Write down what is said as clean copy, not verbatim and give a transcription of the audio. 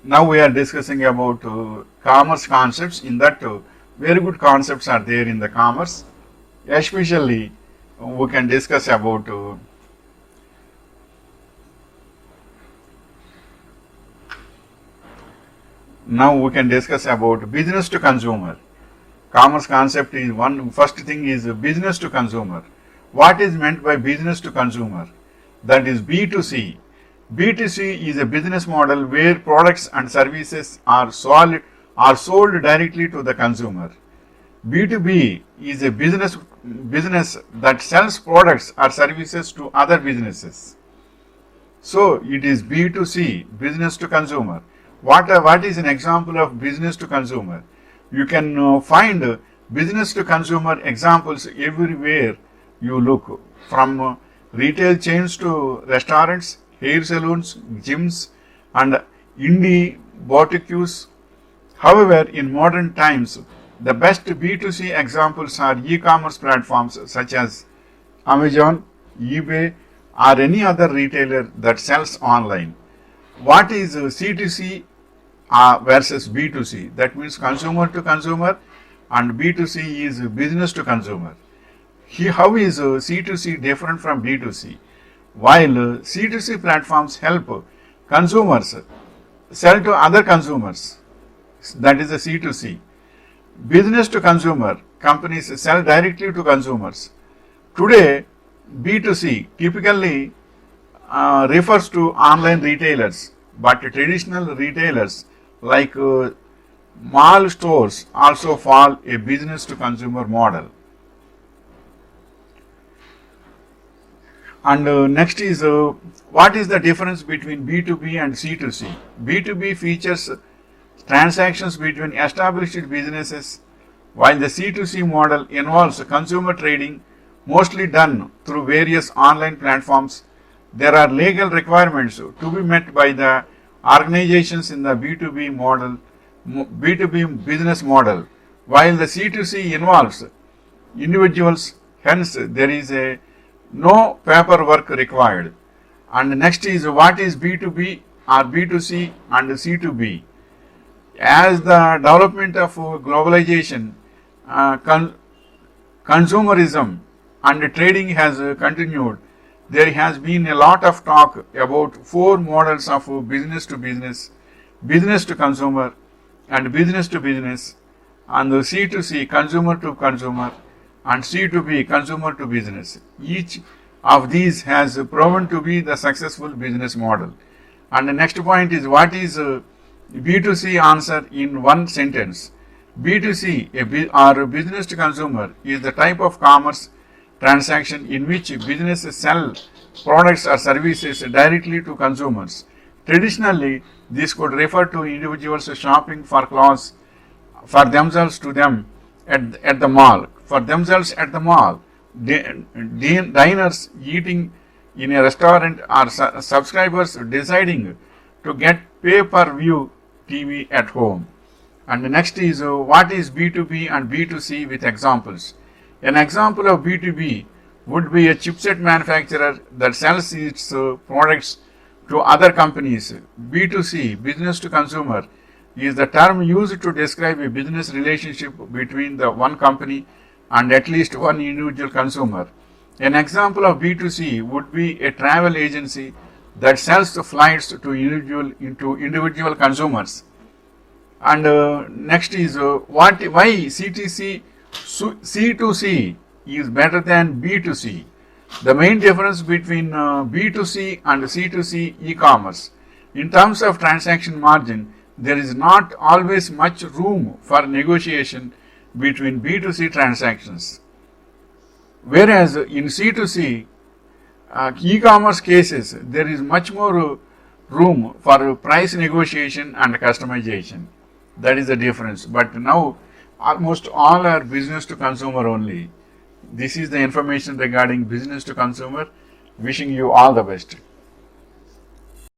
Now we are discussing about commerce concepts. In that, very good concepts are there in the commerce. Especially, we can discuss about business to consumer. Commerce concept is one. First thing is business to consumer. What is meant by business to consumer? That is B2C. B2C is a business model where products and services are sold directly to the consumer. B2B is a business that sells products or services to other businesses. So it is B2C, business to consumer. What is an example of business to consumer? You can find business to consumer examples everywhere you look, from retail chains to restaurants, hair salons, gyms, and indie boutiques. However, in modern times, the best B2C examples are e-commerce platforms such as Amazon, eBay, or any other retailer that sells online. What is C2C versus B2C? That means consumer to consumer, and B2C is business to consumer. How is C2C different from B2C? While C2C platforms help consumers sell to other consumers, that is a C2C. Business to consumer, companies sell directly to consumers. Today, B2C typically refers to online retailers, but traditional retailers like mall stores also fall a business to consumer model. And next is what is the difference between B2B and C2C? B2B features transactions between established businesses, while the C2C model involves consumer trading, mostly done through various online platforms. There are legal requirements to be met by the organizations in the B2B business model, while the C2C involves individuals. Hence, there is no paperwork required. And next is what is B2B or B2C and C2B. As the development of globalization, consumerism and trading has continued, there has been a lot of talk about four models of business to business, business to consumer, and business to business, and the C2C, consumer to consumer, and C2B, consumer to business. Each of these has proven to be the successful business model. And the next point is what is B2C answer in one sentence. B2C or business to consumer is the type of commerce transaction in which businesses sell products or services directly to consumers. Traditionally, this could refer to individuals shopping for clothes for themselves to them at the mall, diners eating in a restaurant, or subscribers deciding to get pay-per-view TV at home. And the next is what is B2B and B2C with examples. An example of B2B would be a chipset manufacturer that sells its products to other companies. B2C, business to consumer, is the term used to describe a business relationship between the one company and at least one individual consumer. An example of B2C would be a travel agency that sells the flights to individual consumers. And next is why C2C is better than B2C. The main difference between B2C and C2C e-commerce. In terms of transaction margin, there is not always much room for negotiation between B2C transactions. Whereas in C2C e-commerce cases, there is much more room for price negotiation and customization. That is the difference. But now almost all are business to consumer only. This is the information regarding business to consumer. Wishing you all the best.